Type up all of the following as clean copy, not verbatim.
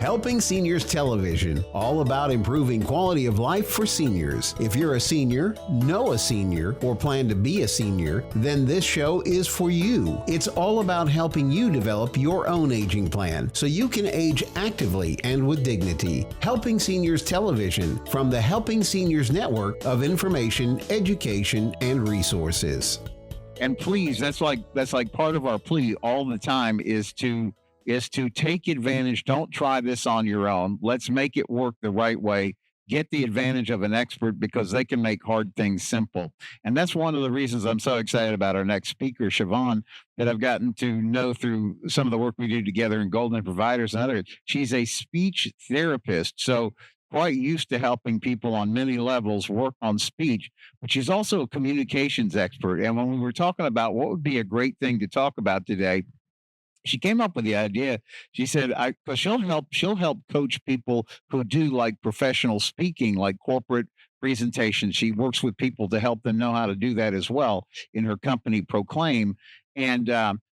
Helping Seniors Television, all about improving quality of life for seniors. If you're a senior, know a senior, or plan to be a senior, then this show is for you. It's all about helping you develop your own aging plan so you can age actively and with dignity. Helping Seniors Television from the Helping Seniors Network of information, education, and resources. And please, that's like part of our plea all the time is to take advantage. Don't try this on your own. Let's make it work the right way. Get the advantage of an expert because they can make hard things simple. And that's one of the reasons I'm so excited about our next speaker, Shavonne, that I've gotten to know through some of the work we do together in Golden Providers and others. She's a speech therapist, so quite used to helping people on many levels work on speech, but she's also a communications expert. And when we were talking about what would be a great thing to talk about today, she came up with the idea. She said, because she'll help coach people who do like professional speaking, like corporate presentations. She works with people to help them know how to do that as well in her company, Proclaim. And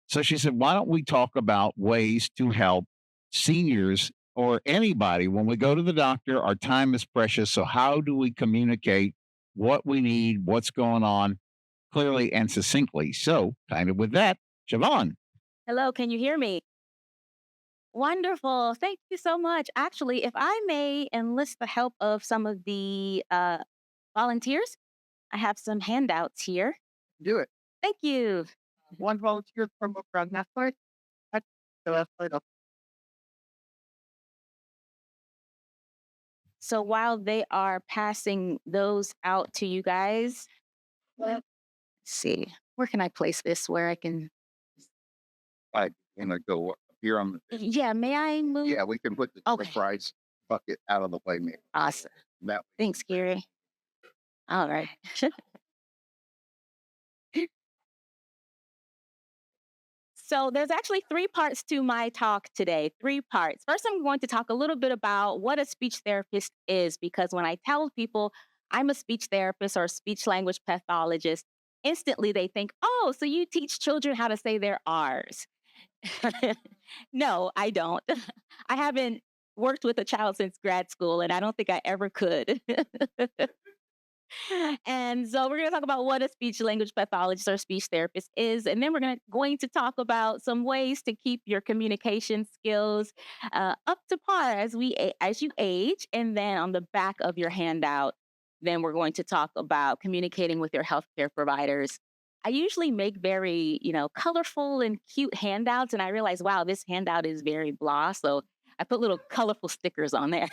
so she said, why don't we talk about ways to help seniors or anybody when we go to the doctor? Our time is precious. So how do we communicate what we need, what's going on clearly and succinctly? So kind of with that, Shavonne. Hello, can you hear me? Wonderful. Thank you so much. Actually, if I may enlist the help of some of the volunteers, I have some handouts here. Do it. Thank you. One volunteer from around that side. That's the left side up. So while they are passing those out to you guys, let's see, where can I place this where I can? Go up here on the. Yeah, may I move? Yeah, we can put the Okay. fries bucket out of the way, maybe. Awesome. That Thanks, Kerry. All right. So there's actually 3 parts to my talk today, 3 parts. First, I'm going to talk a little bit about what a speech therapist is, because when I tell people I'm a speech therapist or a speech language pathologist, instantly they think, oh, so you teach children how to say their R's. No, I don't. I haven't worked with a child since grad school, and I don't think I ever could. And so we're going to talk about what a speech language pathologist or speech therapist is, and then we're going to talk about some ways to keep your communication skills up to par as you age. And then on the back of your handout, then we're going to talk about communicating with your healthcare providers. I usually make very, colorful and cute handouts, and I realized, wow, this handout is very blah. So I put little colorful stickers on there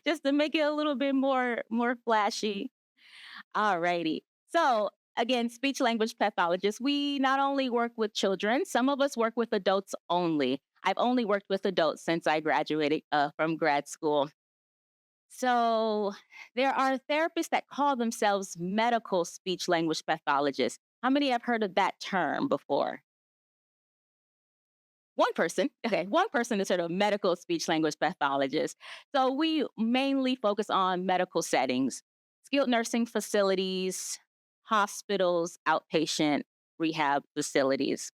just to make it a little bit more flashy. Alrighty. So again, speech language pathologists, we not only work with children, some of us work with adults only. I've only worked with adults since I graduated from grad school. So there are therapists that call themselves medical speech language pathologists. How many have heard of that term before? One person. Okay, one person is sort of medical speech language pathologist. So we mainly focus on medical settings, skilled nursing facilities, hospitals, outpatient rehab facilities.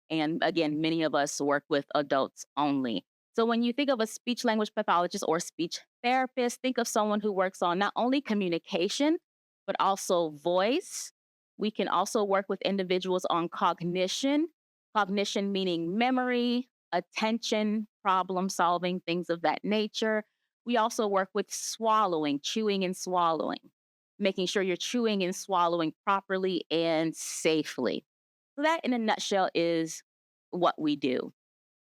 And again, many of us work with adults only. So when you think of a speech language pathologist or speech therapist, think of someone who works on not only communication, but also voice. We can also work with individuals on cognition meaning memory, attention, problem solving, things of that nature. We also work with swallowing, chewing and swallowing, making sure you're chewing and swallowing properly and safely. So that in a nutshell is what we do.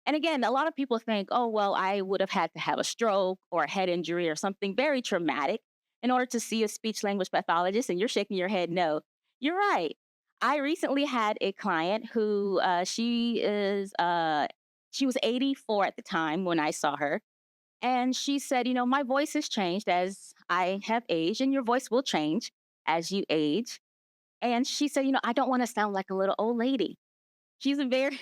And again, a lot of people think, oh, well, I would have had to have a stroke or a head injury or something very traumatic in order to see a speech language pathologist. And you're shaking your head, no. You're right. I recently had a client who she was 84 at the time when I saw her. And she said, my voice has changed as I have aged, and your voice will change as you age. And she said, I don't want to sound like a little old lady. She's a very,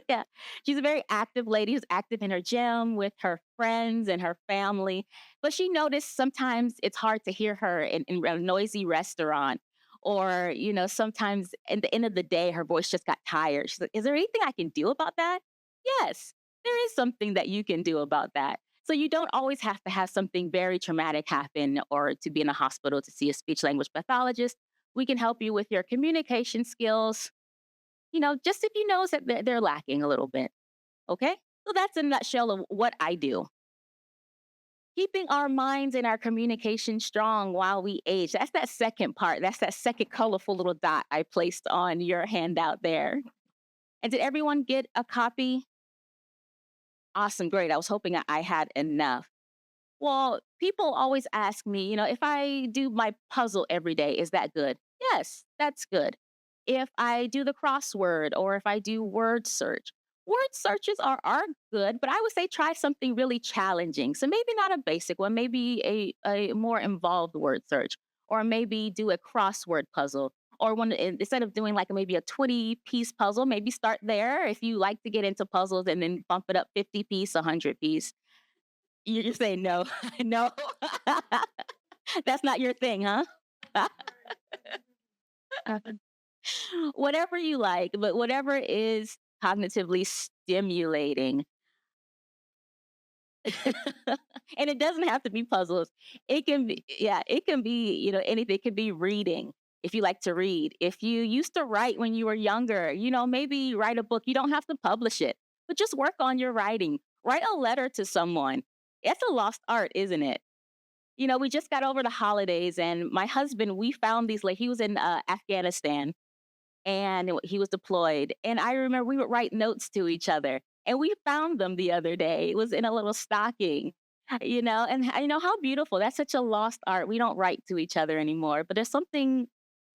yeah, she's a very active lady who's active in her gym with her friends and her family. But she noticed sometimes it's hard to hear her in a noisy restaurant. Or, sometimes at the end of the day, her voice just got tired. She's like, is there anything I can do about that? Yes, there is something that you can do about that. So you don't always have to have something very traumatic happen or to be in a hospital to see a speech language pathologist. We can help you with your communication skills, just if you notice that they're lacking a little bit. Okay? So that's a nutshell of what I do. Keeping our minds and our communication strong while we age. That's that second part. That's that second colorful little dot I placed on your handout there. And did everyone get a copy? Awesome, great. I was hoping I had enough. Well, people always ask me, if I do my puzzle every day, is that good? Yes, that's good. If I do the crossword or if I do word searches are good, but I would say try something really challenging. So maybe not a basic one, maybe a more involved word search, or maybe do a crossword puzzle. Or one instead of doing like maybe a 20-piece puzzle, maybe start there if you like to get into puzzles and then bump it up 50-piece, 100-piece. You're saying no, no, that's not your thing, huh? Whatever you like, but whatever is cognitively stimulating. And it doesn't have to be puzzles. It can be, yeah, it can be, anything. It could be reading if you like to read. If you used to write when you were younger, maybe write a book. You don't have to publish it, but just work on your writing. Write a letter to someone. It's a lost art, isn't it? We just got over the holidays, and my husband, we found these, like, he was in Afghanistan and he was deployed. And I remember we would write notes to each other, and we found them the other day. It was in a little stocking, and how beautiful. That's such a lost art. We don't write to each other anymore, but there's something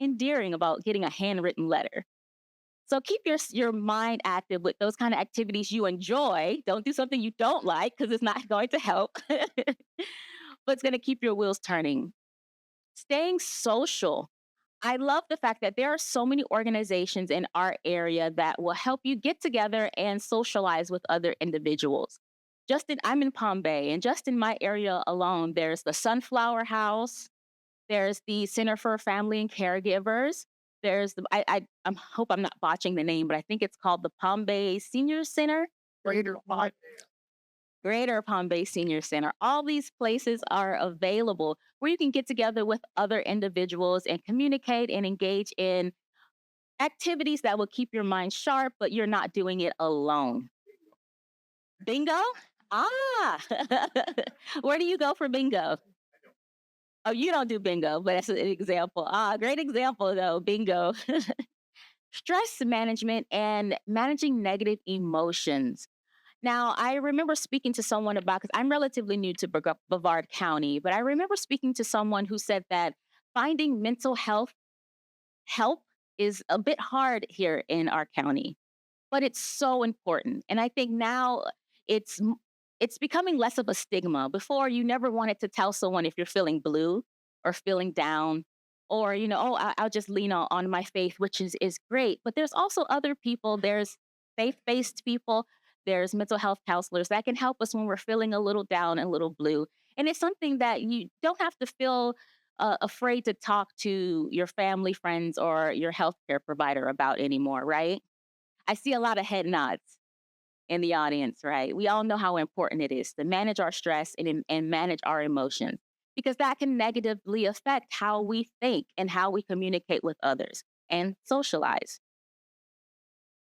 endearing about getting a handwritten letter. So keep your mind active with those kind of activities you enjoy. Don't do something you don't like because it's not going to help, but it's going to keep your wheels turning. Staying social. I love the fact that there are so many organizations in our area that will help you get together and socialize with other individuals. I'm in Palm Bay, and just in my area alone, there's the Sunflower House, there's the Center for Family and Caregivers. There's I hope I'm not botching the name, but I think it's called the Palm Bay Senior Center. Greater Palm. Greater Palm Bay Senior Center. All these places are available where you can get together with other individuals and communicate and engage in activities that will keep your mind sharp, but you're not doing it alone. Bingo? Ah, where do you go for bingo? Oh, you don't do bingo, but that's an example. Ah, great example though, bingo. Stress management and managing negative emotions. Now, I remember speaking to someone about, because I'm relatively new to Brevard County, but I remember speaking to someone who said that finding mental health help is a bit hard here in our county, but it's so important. And I think now it's it's becoming less of a stigma. Before, you never wanted to tell someone if you're feeling blue or feeling down, or oh, I'll just lean on my faith, which is great. But there's also other people. There's faith-based people. There's mental health counselors that can help us when we're feeling a little down and a little blue. And it's something that you don't have to feel afraid to talk to your family, friends, or your healthcare provider about anymore, right? I see a lot of head nods in the audience, right? We all know how important it is to manage our stress and manage our emotions, because that can negatively affect how we think and how we communicate with others and socialize.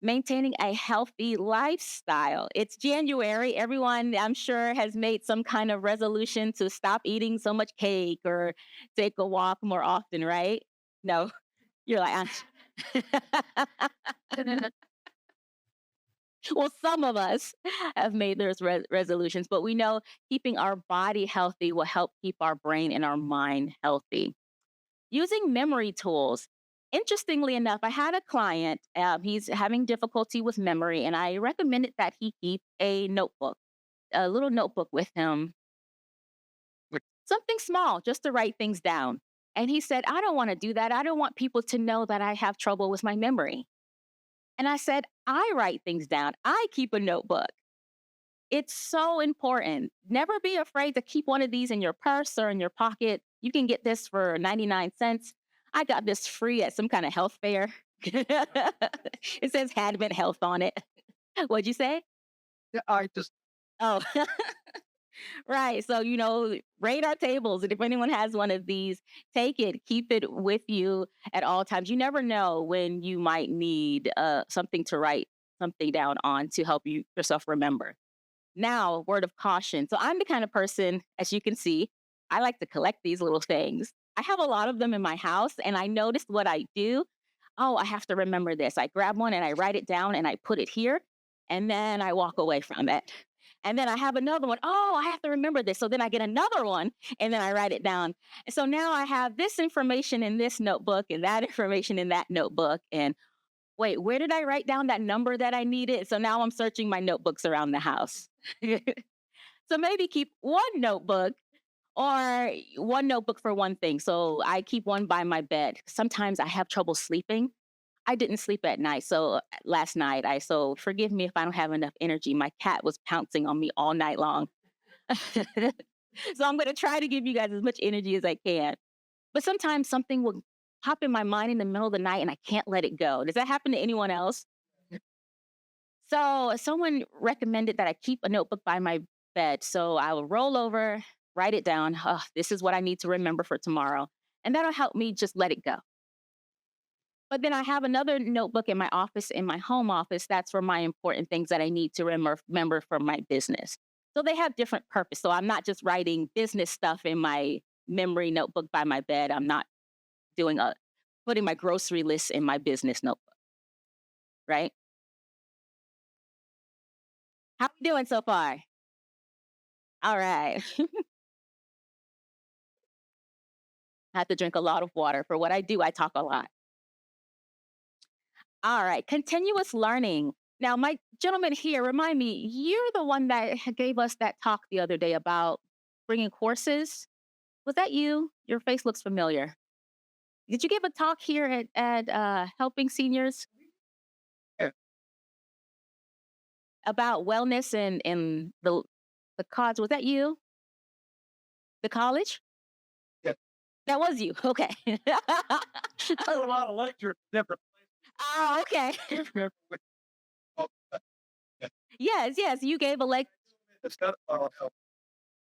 Maintaining a healthy lifestyle. It's January. Everyone, I'm sure, has made some kind of resolution to stop eating so much cake or take a walk more often, right? No, you're like, well, some of us have made those resolutions, but we know keeping our body healthy will help keep our brain and our mind healthy. Using memory tools. Interestingly enough, I had a client, he's having difficulty with memory, and I recommended that he keep a little notebook with him, something small, just to write things down. And he said, I don't want to do that. I don't want people to know that I have trouble with my memory. And I said, I write things down. I keep a notebook. It's so important. Never be afraid to keep one of these in your purse or in your pocket. You can get this for 99 cents. I got this free at some kind of health fair. It says Hadvent Health on it. What'd you say? Yeah, I just Oh, Right. So, rate our tables. And if anyone has one of these, take it, keep it with you at all times. You never know when you might need something to write something down on to help yourself remember. Now, word of caution. So, I'm the kind of person, as you can see, I like to collect these little things. I have a lot of them in my house, and I noticed what I do. Oh, I have to remember this. I grab one and I write it down and I put it here, and then I walk away from it. And then I have another one. Oh, I have to remember this. So then I get another one and then I write it down. And so now I have this information in this notebook and that information in that notebook. And wait, where did I write down that number that I needed? So now I'm searching my notebooks around the house. So maybe keep one notebook or one notebook for one thing. So I keep one by my bed. Sometimes I have trouble sleeping. I didn't sleep at night. So last night, so forgive me if I don't have enough energy. My cat was pouncing on me all night long. So I'm going to try to give you guys as much energy as I can. But sometimes something will pop in my mind in the middle of the night and I can't let it go. Does that happen to anyone else? So someone recommended that I keep a notebook by my bed. So I will roll over, write it down. Oh, this is what I need to remember for tomorrow. And that'll help me just let it go. But then I have another notebook in my office, in my home office, that's for my important things that I need to remember for my business. So they have different purpose. So I'm not just writing business stuff in my memory notebook by my bed. I'm not putting my grocery list in my business notebook, right? How we doing so far? All right. I have to drink a lot of water. For what I do, I talk a lot. All right, continuous learning. Now, my gentleman here, remind me, you're the one that gave us that talk the other day about bringing courses. Was that you? Your face looks familiar. Did you give a talk here at Helping Seniors Yeah. about wellness and the cause? Was that you? The college? Yeah. That was you. Okay. I had a lot of lectures, different Oh, okay. places. Yes. You gave a lecture. It's not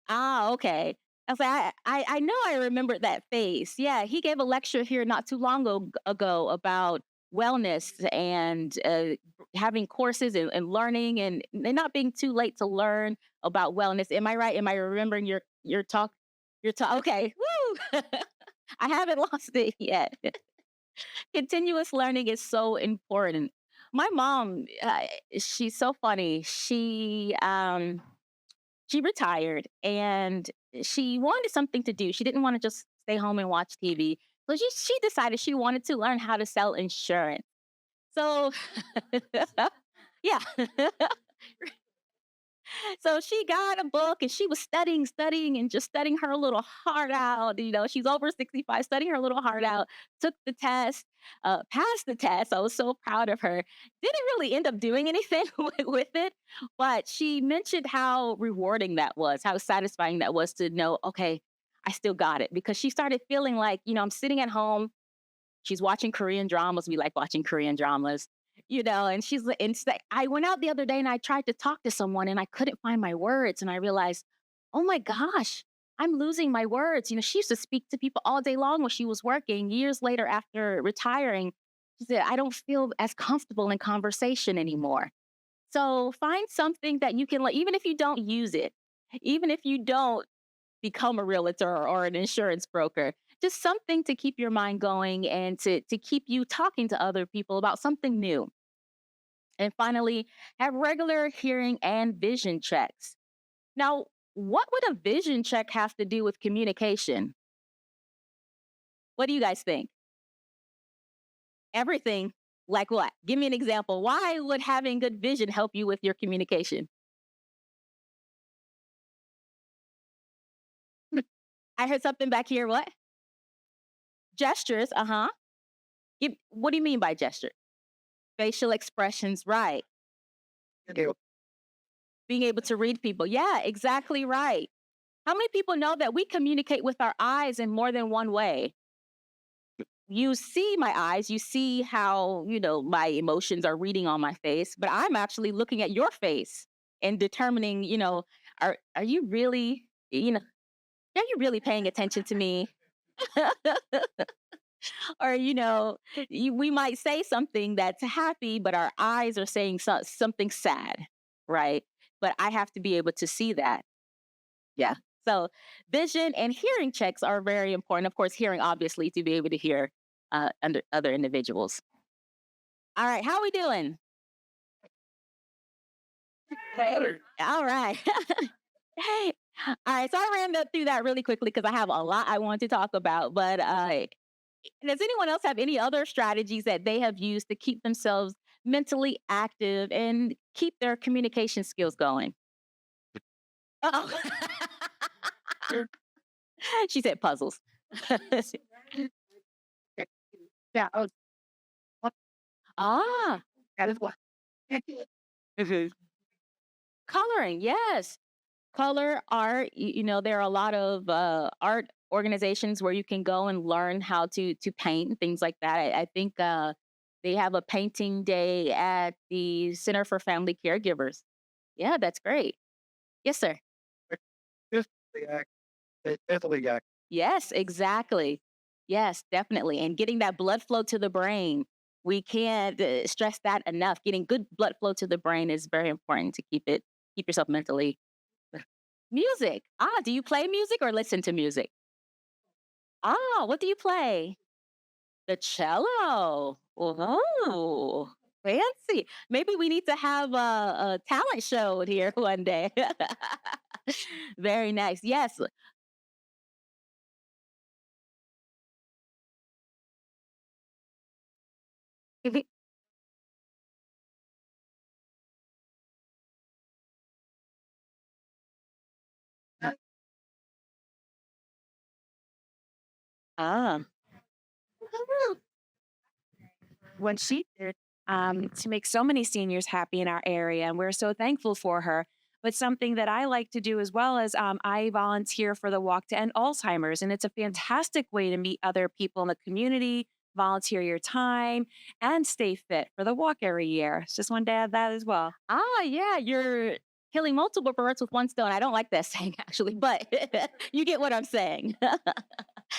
Ah, okay. I was like, I know I remembered that face. Yeah, he gave a lecture here not too long ago about wellness and having courses and learning and not being too late to learn about wellness. Am I right? Am I remembering your talk? Your talk? Okay. Woo! I haven't lost it yet. Continuous learning is so important. My mom, she's so funny. She retired and she wanted something to do. She didn't want to just stay home and watch TV. So she decided she wanted to learn how to sell insurance. So yeah. So she got a book and she was studying and just studying her little heart out. She's over 65, studying her little heart out, took the test, passed the test. I was so proud of her. Didn't really end up doing anything with it, but she mentioned how rewarding that was, how satisfying that was to know, okay, I still got it. Because she started feeling like, I'm sitting at home. She's watching Korean dramas. We like watching Korean dramas, and I went out the other day and I tried to talk to someone and I couldn't find my words. And I realized, oh my gosh, I'm losing my words. She used to speak to people all day long when she was working. Years later, after retiring, she said, I don't feel as comfortable in conversation anymore. So find something that you can, even if you don't use it, even if you don't become a realtor or an insurance broker, just something to keep your mind going and to keep you talking to other people about something new. And finally, have regular hearing and vision checks. Now, what would a vision check have to do with communication? What do you guys think? Everything. Like what? Give me an example. Why would having good vision help you with your communication? I heard something back here. What? Gestures. Uh-huh. What do you mean by gesture? Facial expressions, right. Being able to read people. Yeah, exactly right. How many people know that we communicate with our eyes in more than one way? You see my eyes, you see how, my emotions are reading on my face, but I'm actually looking at your face and determining, Are you really, are you really paying attention to me? Or, we might say something that's happy, but our eyes are saying something sad, right? But I have to be able to see that. Yeah. So vision and hearing checks are very important. Of course, hearing obviously to be able to hear under other individuals. All right, how are we doing? Better. All right. Hey. All right, so I ran through that really quickly because I have a lot I want to talk about. But does anyone else have any other strategies that they have used to keep themselves mentally active and keep their communication skills going? Oh, she said puzzles. Yeah. Oh, what? Ah, That is what. mhm. Coloring, yes. Color, art, there are a lot of art organizations where you can go and learn how to paint and things like that. I think they have a painting day at the Center for Family Caregivers. Yeah, that's great. Yes, sir. Physically active. Mentally active. Yes, exactly. Yes, definitely. And getting that blood flow to the brain. We can't stress that enough. Getting good blood flow to the brain is very important to keep yourself mentally. Music. Ah, do you play music or listen to music? Ah, what do you play? The cello. Oh, fancy. Maybe we need to have a talent show here one day. Very nice. Yes. Ah, What she did to make so many seniors happy in our area, and we're so thankful for her. But something that I like to do as well is I volunteer for the Walk to End Alzheimer's, and it's a fantastic way to meet other people in the community, volunteer your time, and stay fit for the walk every year. Just wanted to add that as well. yeah. You're killing multiple birds with one stone. I don't like that saying actually, but you get what I'm saying.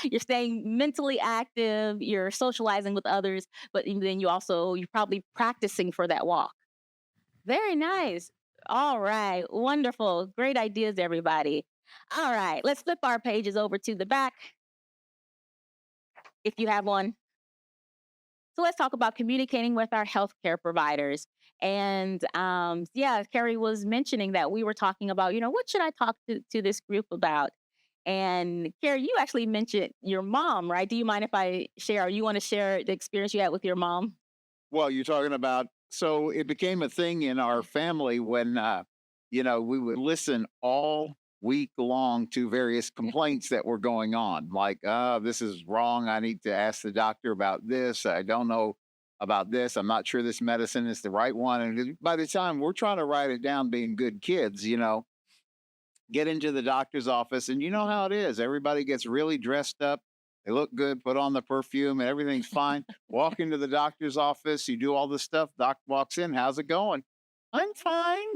You're staying mentally active, you're socializing with others, but then you're probably practicing for that walk. Very nice. All right. Wonderful. Great ideas, everybody. All right. Let's flip our pages over to the back if you have one. So let's talk about communicating with our healthcare providers. And yeah, Kerry was mentioning that we were talking about, what should I talk to this group about? And Kerry, you actually mentioned your mom, right? Do you mind if I share, or you want to share the experience you had with your mom? Well, you're talking about, so it became a thing in our family when, we would listen all week long to various complaints that were going on. Like, this is wrong. I need to ask the doctor about this. I don't know about this. I'm not sure this medicine is the right one. And by the time we're trying to write it down, being good kids, get into the doctor's office, and you know how it is. Everybody gets really dressed up. They look good, put on the perfume, and everything's fine. Walk into the doctor's office, you do all this stuff. Doc walks in, how's it going? I'm fine.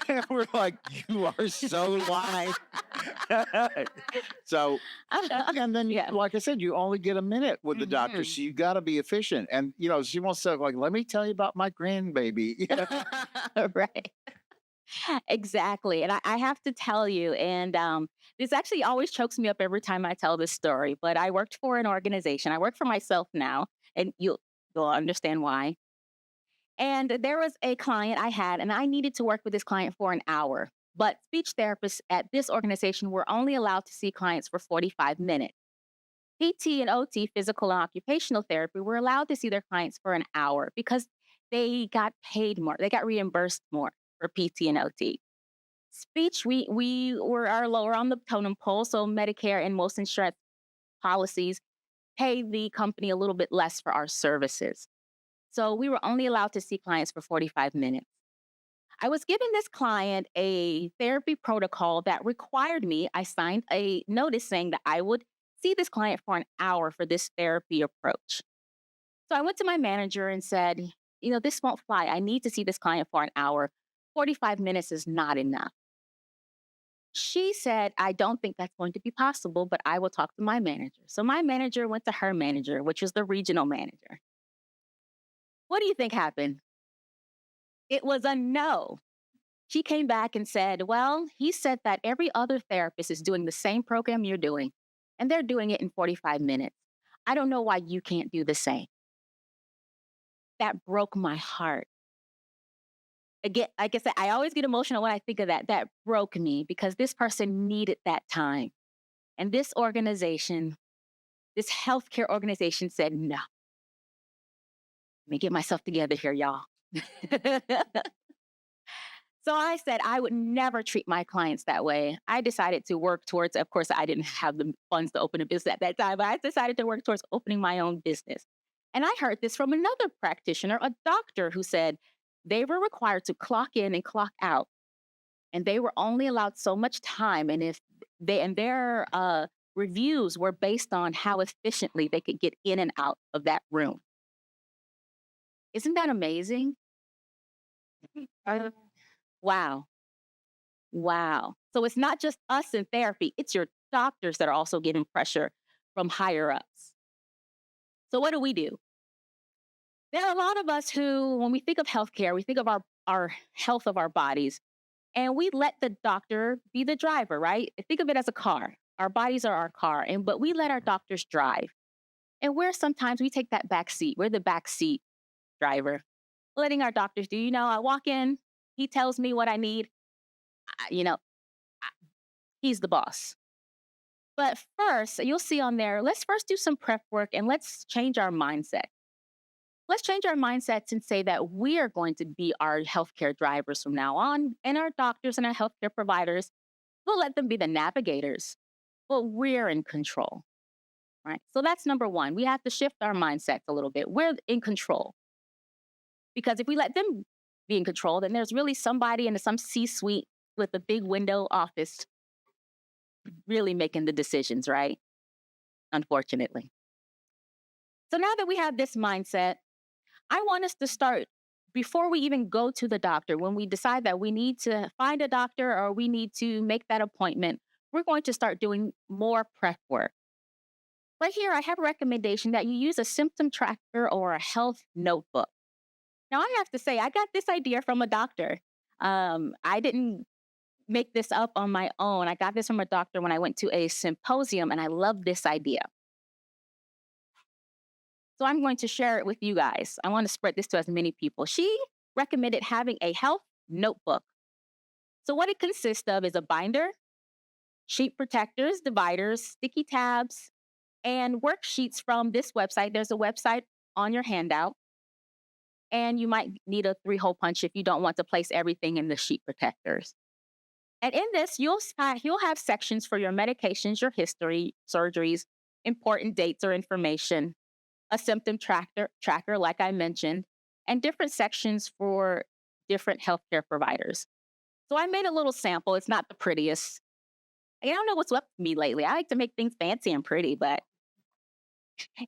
And we're like, you are so lying. So, and then, Yeah. like I said, you only get a minute with the doctor, Mhm. so you got to be efficient. And, she wants to, like, let me tell you about my grandbaby. Right. Exactly. And I have to tell you, and this actually always chokes me up every time I tell this story, but I worked for an organization. I work for myself now, and you'll understand why. And there was a client I had, and I needed to work with this client for an hour. But speech therapists at this organization were only allowed to see clients for 45 minutes. PT and OT, physical and occupational therapy, were allowed to see their clients for an hour because they got paid more. They got reimbursed more for PT and OT. Speech, we were our lower on the totem pole, so Medicare and most insurance policies pay the company a little bit less for our services. So we were only allowed to see clients for 45 minutes. I was giving this client a therapy protocol that required me, I signed a notice saying that I would see this client for an hour for this therapy approach. So I went to my manager and said, this won't fly. I need to see this client for an hour. 45 minutes is not enough. She said, I don't think that's going to be possible, but I will talk to my manager. So my manager went to her manager, which was the regional manager. What do you think happened? It was a no. She came back and said, well, he said that every other therapist is doing the same program you're doing, and they're doing it in 45 minutes. I don't know why you can't do the same. That broke my heart. Again, like I said, I always get emotional when I think of that. That broke me because this person needed that time. And this organization, this healthcare organization said, no, let me get myself together here, y'all. So I said I would never treat my clients that way. I decided to work towards, of course, I didn't have the funds to open a business at that time, but I decided to work towards opening my own business. And I heard this from another practitioner, a doctor, who said they were required to clock in and clock out, and they were only allowed so much time. And if they and their reviews were based on how efficiently they could get in and out of that room. Isn't that amazing? I Wow. Wow. So it's not just us in therapy, it's your doctors that are also getting pressure from higher ups. So what do? There are a lot of us who, when we think of healthcare, we think of our health of our bodies, and we let the doctor be the driver, right? Think of it as a car. Our bodies are our car, but we let our doctors drive. And sometimes we take that back seat. We're the back seat driver, letting our doctors do. I walk in, he tells me what I need. He's the boss. But first, you'll see on there, let's first do some prep work and let's change our mindset. Let's change our mindsets and say that we are going to be our healthcare drivers from now on, and our doctors and our healthcare providers, we'll let them be the navigators, but we're in control, right? So that's number one. We have to shift our mindsets a little bit. We're in control. Because if we let them be in control, then there's really somebody in some C-suite with a big window office really making the decisions, right? Unfortunately. So now that we have this mindset, I want us to start, before we even go to the doctor, when we decide that we need to find a doctor or we need to make that appointment, we're going to start doing more prep work. Right here, I have a recommendation that you use a symptom tracker or a health notebook. Now, I have to say, I got this idea from a doctor. I didn't make this up on my own. I got this from a doctor when I went to a symposium, and I love this idea. So I'm going to share it with you guys. I want to spread this to as many people. She recommended having a health notebook. So what it consists of is a binder, sheet protectors, dividers, sticky tabs, and worksheets from this website. There's a website on your handout. And you might need a 3-hole punch if you don't want to place everything in the sheet protectors. And in this, you'll have sections for your medications, your history, surgeries, important dates or information, a symptom tracker, like I mentioned, and different sections for different healthcare providers. So I made a little sample. It's not the prettiest. I don't know what's up with me lately. I like to make things fancy and pretty, but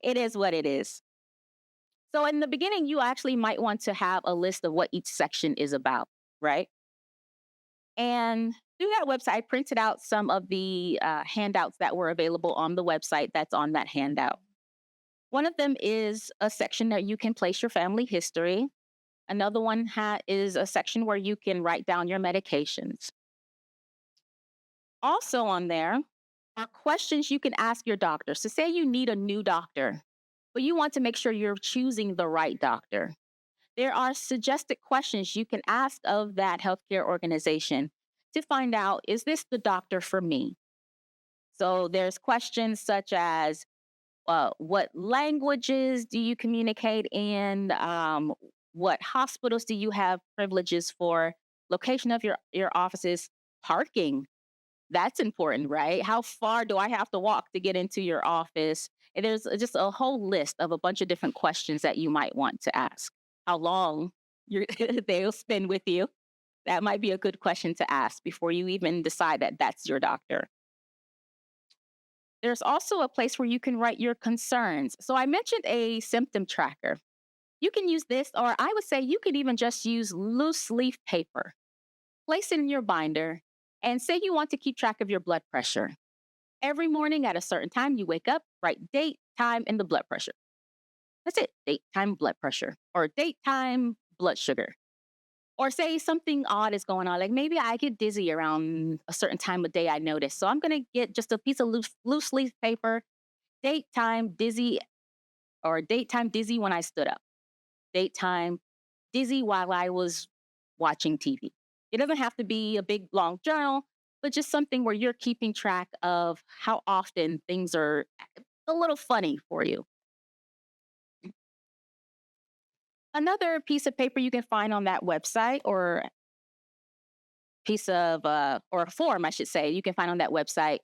it is what it is. So in the beginning, you actually might want to have a list of what each section is about, right? And through that website, I printed out some of the handouts that were available on the website that's on that handout. One of them is a section that you can place your family history. Another one is a section where you can write down your medications. Also on there are questions you can ask your doctor. So say you need a new doctor, but you want to make sure you're choosing the right doctor. There are suggested questions you can ask of that healthcare organization to find out, is this the doctor for me? So there's questions such as, what languages do you communicate in? What hospitals do you have privileges for? Location of your offices, parking. That's important, right? How far do I have to walk to get into your office? And there's just a whole list of a bunch of different questions that you might want to ask. How long they'll spend with you. That might be a good question to ask before you even decide that that's your doctor. There's also a place where you can write your concerns. So I mentioned a symptom tracker. You can use this, or I would say you could even just use loose leaf paper. Place it in your binder And say you want to keep track of your blood pressure. Every morning at a certain time, you wake up, write date, time, and the blood pressure. That's it. Date, time, blood pressure, or date, time, blood sugar. Or say something odd is going on, like maybe I get dizzy around a certain time of day I notice. So I'm going to get just a piece of loose leaf paper, date, time, dizzy, or date, time, dizzy when I stood up, date, time, dizzy while I was watching TV. It doesn't have to be a big, long journal, but just something where you're keeping track of how often things are a little funny for you. Another piece of paper you can find on that website, or piece of, or a form, I should say, you can find on that website,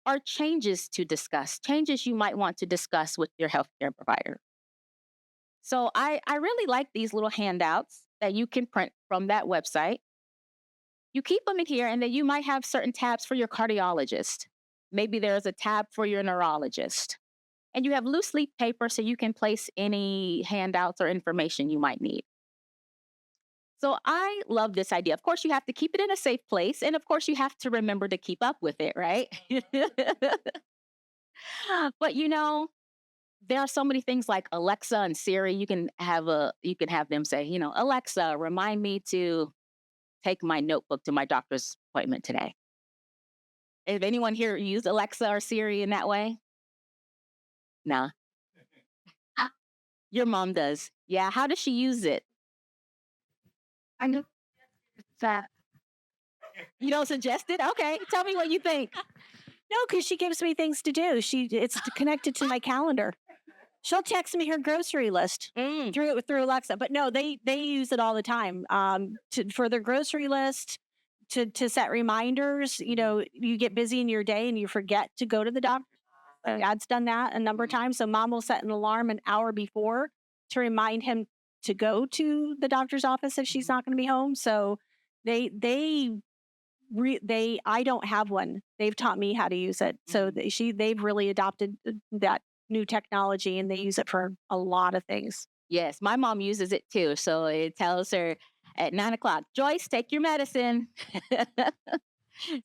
are changes to discuss, changes you might want to discuss with your healthcare provider. So I really like these little handouts that you can print from that website. You keep them in here, and then you might have certain tabs for your cardiologist. Maybe there's a tab for your neurologist. And you have loose leaf paper so you can place any handouts or information you might need. So I love this idea. Of course, you have to keep it in a safe place. And of course, you have to remember to keep up with it, right? But there are so many things like Alexa and Siri. You can have them say, Alexa, remind me to take my notebook to my doctor's appointment today. If anyone here used Alexa or Siri in that way? No. Your mom does. Yeah. How does she use it? I know that. You don't suggest it? Okay. Tell me what you think. No, because she gives me things to do. It's connected to my calendar. She'll text me her grocery list through Alexa. But no, they use it all the time for their grocery list, to set reminders. You get busy in your day and you forget to go to the doctor. Dad's done that a number of times. So mom will set an alarm an hour before to remind him to go to the doctor's office if she's not going to be home. So I don't have one. They've taught me how to use it. So they've really adopted that new technology, and they use it for a lot of things. Yes, my mom uses it too. So it tells her at 9:00, Joyce, take your medicine.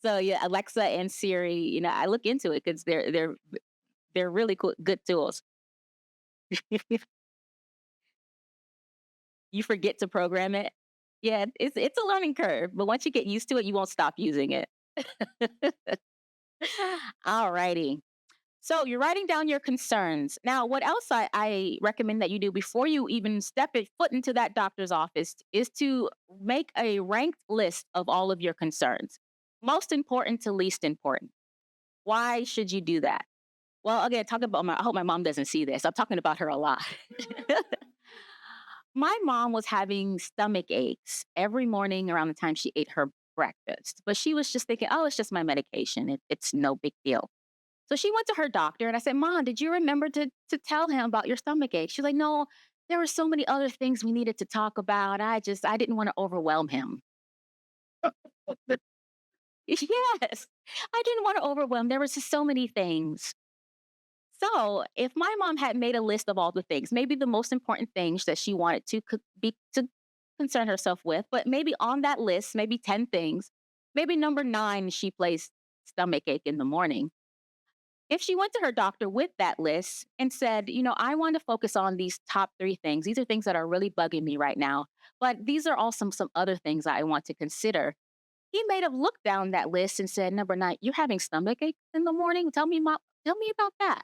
So yeah, Alexa and Siri, I look into it because they're really cool, good tools. You forget to program it. Yeah, it's a learning curve, but once you get used to it, you won't stop using it. All righty. So you're writing down your concerns. Now, what else I recommend that you do before you even step a foot into that doctor's office is to make a ranked list of all of your concerns, most important to least important. Why should you do that? Well, again, I hope my mom doesn't see this. I'm talking about her a lot. My mom was having stomach aches every morning around the time she ate her breakfast, but she was just thinking, oh, it's just my medication. It's no big deal. So she went to her doctor, and I said, Mom, did you remember to tell him about your stomach ache? She's like, no, there were so many other things we needed to talk about. I didn't want to overwhelm him. Yes, I didn't want to overwhelm. There was just so many things. So if my mom had made a list of all the things, maybe the most important things that she wanted to concern herself with, but maybe on that list, maybe 10 things, maybe number 9, she placed stomach ache in the morning. If she went to her doctor with that list and said, I want to focus on these top 3 things. These are things that are really bugging me right now, but these are also some other things I want to consider. He may have looked down that list and said, number 9, you're having stomach ache in the morning? Tell me about that.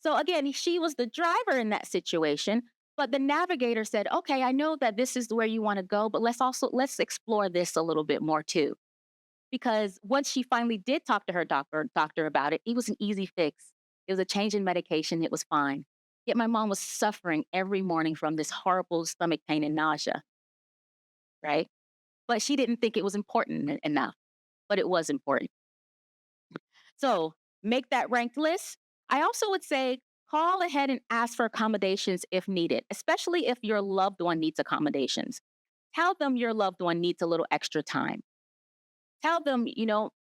So again, she was the driver in that situation, but the navigator said, okay, I know that this is where you want to go, but let's explore this a little bit more too. Because once she finally did talk to her doctor about it, it was an easy fix. It was a change in medication. It was fine. Yet my mom was suffering every morning from this horrible stomach pain and nausea, right? But she didn't think it was important enough, but it was important. So make that ranked list. I also would say call ahead and ask for accommodations if needed, especially if your loved one needs accommodations. Tell them your loved one needs a little extra time. Tell them,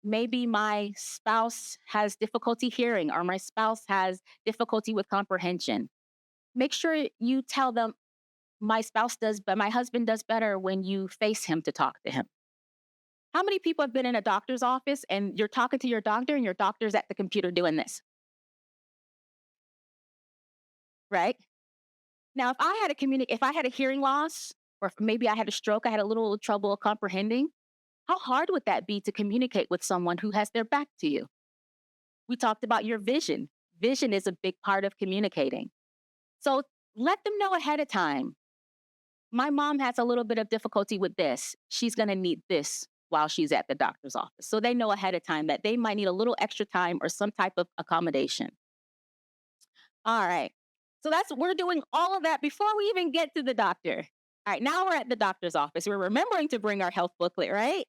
maybe my spouse has difficulty hearing or my spouse has difficulty with comprehension. Make sure you tell them my husband does better when you face him to talk to him. How many people have been in a doctor's office and you're talking to your doctor and your doctor's at the computer doing this, right? Now, if I had a hearing loss, or if maybe I had a stroke, I had a little trouble comprehending, how hard would that be to communicate with someone who has their back to you? We talked about your vision. Vision is a big part of communicating. So let them know ahead of time. My mom has a little bit of difficulty with this. She's going to need this while she's at the doctor's office. So they know ahead of time that they might need a little extra time or some type of accommodation. All right. So we're doing all of that before we even get to the doctor. All right, now we're at the doctor's office. We're remembering to bring our health booklet, right?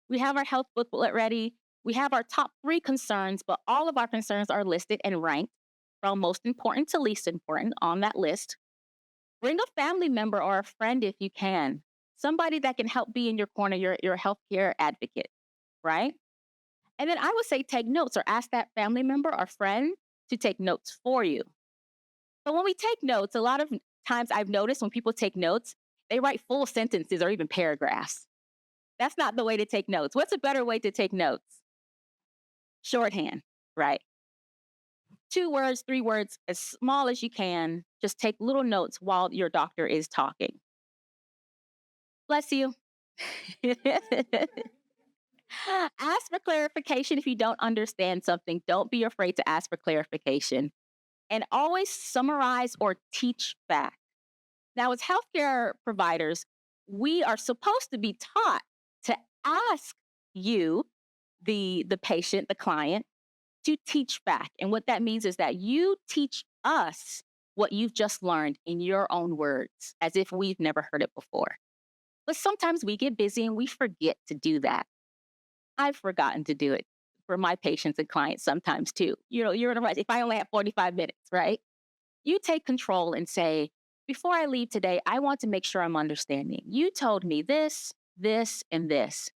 We have our health booklet ready. We have our top 3 concerns, but all of our concerns are listed and ranked from most important to least important on that list. Bring a family member or a friend if you can. Somebody that can help be in your corner, your healthcare advocate, right? And then I would say take notes or ask that family member or friend to take notes for you. But when we take notes, a lot of times I've noticed when people take notes, they write full sentences or even paragraphs. That's not the way to take notes. What's a better way to take notes? Shorthand, right? 2 words, 3 words, as small as you can. Just take little notes while your doctor is talking. Bless you. Ask for clarification if you don't understand something. Don't be afraid to ask for clarification. And always summarize or teach back. Now, as healthcare providers, we are supposed to be taught to ask you, the patient, the client, to teach back. And what that means is that you teach us what you've just learned in your own words, as if we've never heard it before. But sometimes we get busy and we forget to do that. I've forgotten to do it for my patients and clients sometimes too. You're in a rush. If I only have 45 minutes, right? You take control and say, before I leave today, I want to make sure I'm understanding. You told me this, this, and this.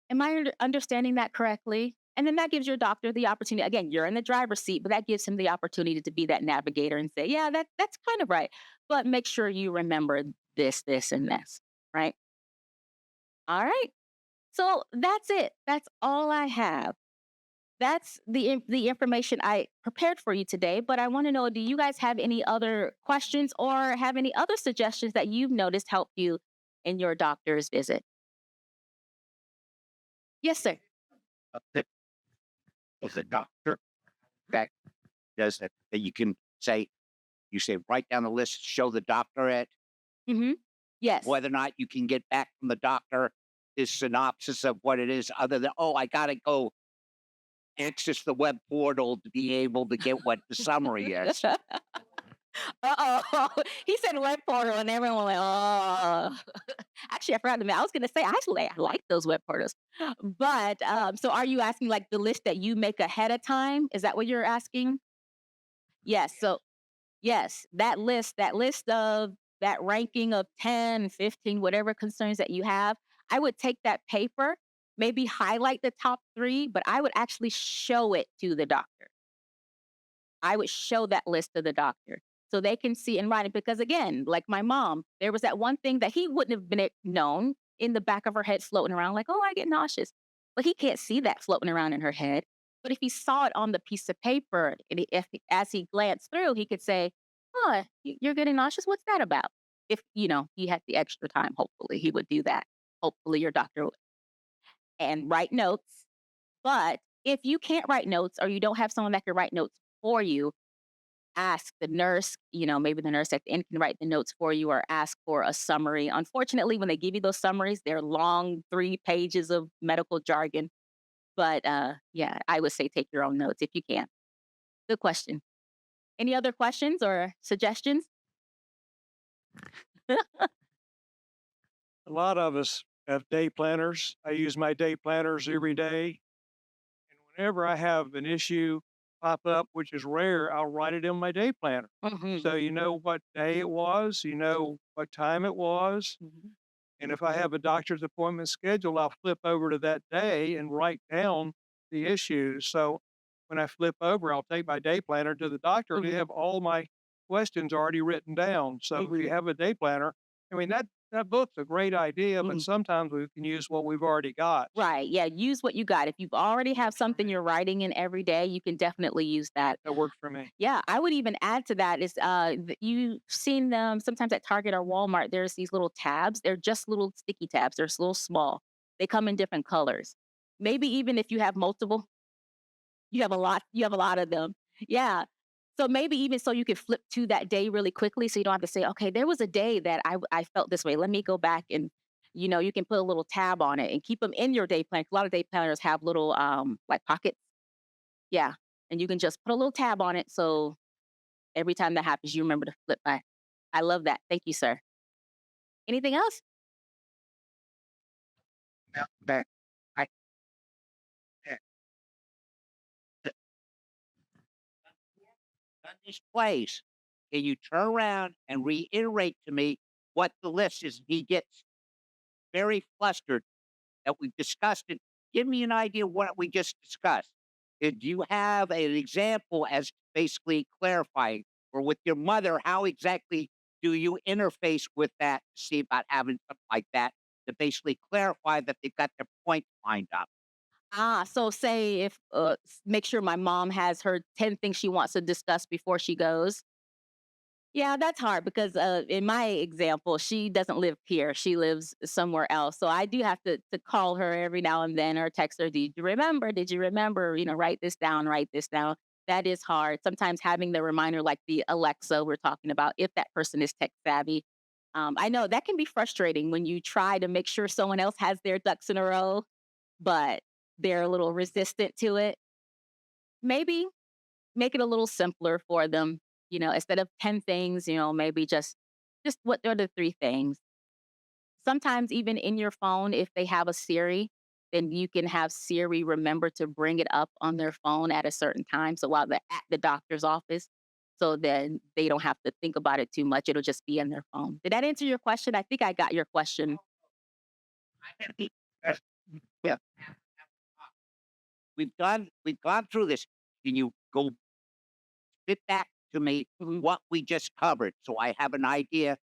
Am I understanding that correctly? And then that gives your doctor the opportunity. Again, you're in the driver's seat, but that gives him the opportunity to be that navigator and say, yeah, that's kind of right. But make sure you remember this, this, and this, right? All right. So that's it. That's all I have. That's the information I prepared for you today. But I want to know, do you guys have any other questions or have any other suggestions that you've noticed help you in your doctor's visit? Yes, sir. That is a doctor that does it. That you can say, you say, write down the list, show the doctor it, Mm-hmm. Yes. whether or not you can get back from the doctor his synopsis of what it is, other than, oh, I got to go access the web portal to be able to get what the summary is. Uh-oh. He said web portal and everyone went, oh. Actually, I forgot to mention, I was going to say, actually, I like those web portals. But so are you asking like the list that you make ahead of time? Is that what you're asking? Yes. So yes, that list of that ranking of 10, 15, whatever concerns that you have, I would take that paper, maybe highlight the top 3, but I would actually show it to the doctor. I would show that list to the doctor so they can see and write it. Because again, like my mom, there was that one thing that he wouldn't have been known in the back of her head floating around, like, oh, I get nauseous. But he can't see that floating around in her head. But if he saw it on the piece of paper, and as he glanced through, he could say, oh, you're getting nauseous. What's that about? If, he had the extra time, hopefully he would do that. Hopefully your doctor would. And write notes. But if you can't write notes or you don't have someone that can write notes for you, ask the nurse, maybe the nurse at the end can write the notes for you or ask for a summary. Unfortunately, when they give you those summaries, they're long 3 pages of medical jargon. But yeah, I would say take your own notes if you can. Good question. Any other questions or suggestions? A lot of us have day planners. I use my day planners every day. And whenever I have an issue pop up, which is rare, I'll write it in my day planner. Mhm. So you know what day it was, you know what time it was. Mhm. And if I have a doctor's appointment scheduled, I'll flip over to that day and write down the issues. So when I flip over, I'll take my day planner to the doctor and Mhm. have all my questions already written down. So if you have a day planner, I mean, that That book's a great idea, but Mhm. sometimes we can use what we've already got. Right. Yeah. Use what you got. If you've already have something you're writing in every day, you can definitely use that. That works for me. Yeah, I would even add to that is you've seen them sometimes at Target or Walmart. There's these little tabs. They're just little sticky tabs. They're a little small. They come in different colors. Maybe even if you have multiple, you have a lot. You have a lot of them. Yeah. So maybe even so you could flip to that day really quickly, so you don't have to say, okay, there was a day that I felt this way. Let me go back and you can put a little tab on it and keep them in your day plan. A lot of day planners have little like pockets. Yeah, and you can just put a little tab on it so every time that happens, you remember to flip back. I love that. Thank you, sir. Anything else? Now, that I that- that- done this place. Can you turn around and reiterate to me what the list is? He gets very flustered that we discussed it. Give me an idea what we just discussed. Do you have an example as to basically clarifying, or with your mother, how exactly do you interface with that to see about having something like that to basically clarify that they've got their point lined up? So say if make sure my mom has her 10 things she wants to discuss before she goes. Yeah, that's hard because in my example, she doesn't live here. She lives somewhere else. So I do have to call her every now and then or text her, Did you remember? Did you remember? Write this down, write this down. That is hard. Sometimes having the reminder like the Alexa we're talking about, if that person is tech savvy. I know that can be frustrating when you try to make sure someone else has their ducks in a row, but they're a little resistant to it. Maybe make it a little simpler for them. Instead of 10 things, maybe just what are the three things. Sometimes even in your phone, if they have a Siri, then you can have Siri remember to bring it up on their phone at a certain time. So while they're at the doctor's office, so then they don't have to think about it too much. It'll just be in their phone. Did that answer your question? I think I got your question. Yeah. We've gone through this. Can you go spit back to me Mhm. what we just covered so I have an idea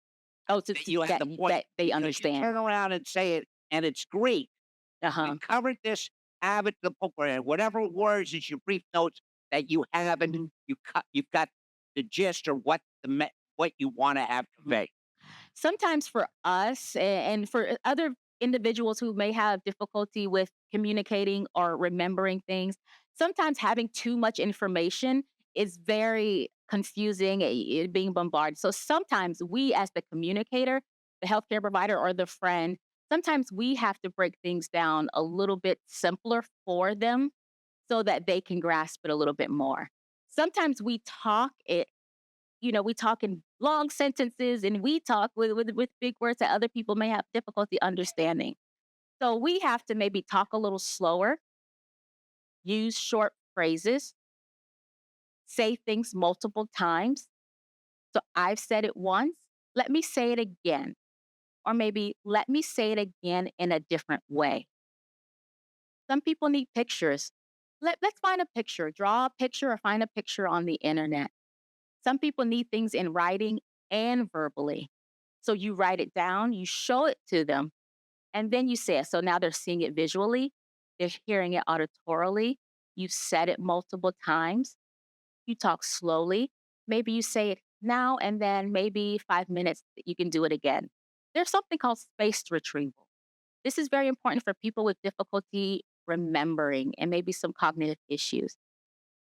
Oh, that you have the point? that they Because you understand. turn around and say it, and it's great. Uh-huh. We covered this, have it in the book, or whatever words is your brief notes that you have, and Mhm. you've got the gist or what you want to have conveyed. Sometimes for us and for other individuals who may have difficulty with communicating or remembering things, sometimes having too much information is very confusing, being bombarded. So sometimes we, as the communicator, the healthcare provider, or the friend, sometimes we have to break things down a little bit simpler for them so that they can grasp it a little bit more. Sometimes we talk in long sentences and we talk with big words that other people may have difficulty understanding. So we have to maybe talk a little slower, use short phrases, say things multiple times. So I've said it once, let me say it again. Or maybe let me say it again in a different way. Some people need pictures. Let's find a picture, draw a picture or find a picture on the internet. Some people need things in writing and verbally. So you write it down, you show it to them, and then you say it. So now they're seeing it visually, they're hearing it auditorily. You said it multiple times. You talk slowly. Maybe you say it now and then maybe 5 minutes, you can do it again. There's something called spaced retrieval. This is very important for people with difficulty remembering and maybe some cognitive issues.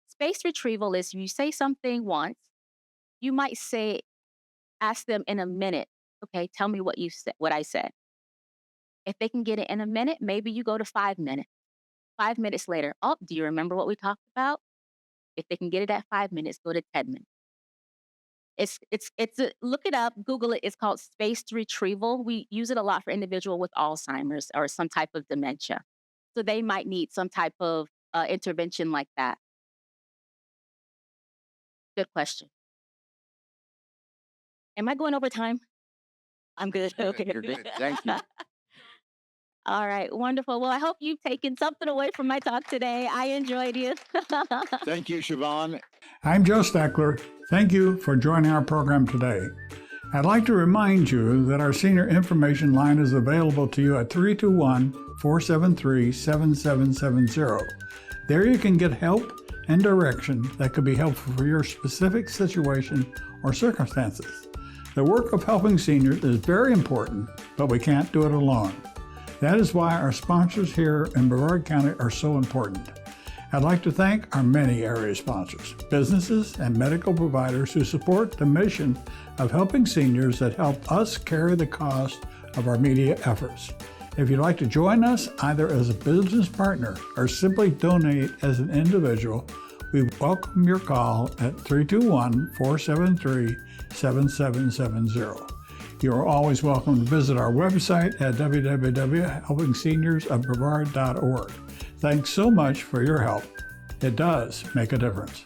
Spaced retrieval is you say something once, you might ask them in a minute, okay, tell me what I said. If they can get it in a minute, maybe you go to 5 minutes. 5 minutes later, oh, do you remember what we talked about? If they can get it at 5 minutes, go to 10 minutes. Look it up, Google it. It's called spaced retrieval. We use it a lot for individual with Alzheimer's or some type of dementia. So they might need some type of intervention like that. Good question. Am I going over time? I'm good. Okay. You're good. Thank you. All right, wonderful. Well, I hope you've taken something away from my talk today. I enjoyed you. Thank you, Shavonne. I'm Joe Steckler. Thank you for joining our program today. I'd like to remind you that our senior information line is available to you at 321-473-7770. There you can get help and direction that could be helpful for your specific situation or circumstances. The work of helping seniors is very important, but we can't do it alone. That is why our sponsors here in Brevard County are so important. I'd like to thank our many area sponsors, businesses, and medical providers who support the mission of helping seniors that help us carry the cost of our media efforts. If you'd like to join us either as a business partner or simply donate as an individual, we welcome your call at 321-473-7770. You are always welcome to visit our website at www.helpingseniorsofbrevard.org. Thanks so much for your help. It does make a difference.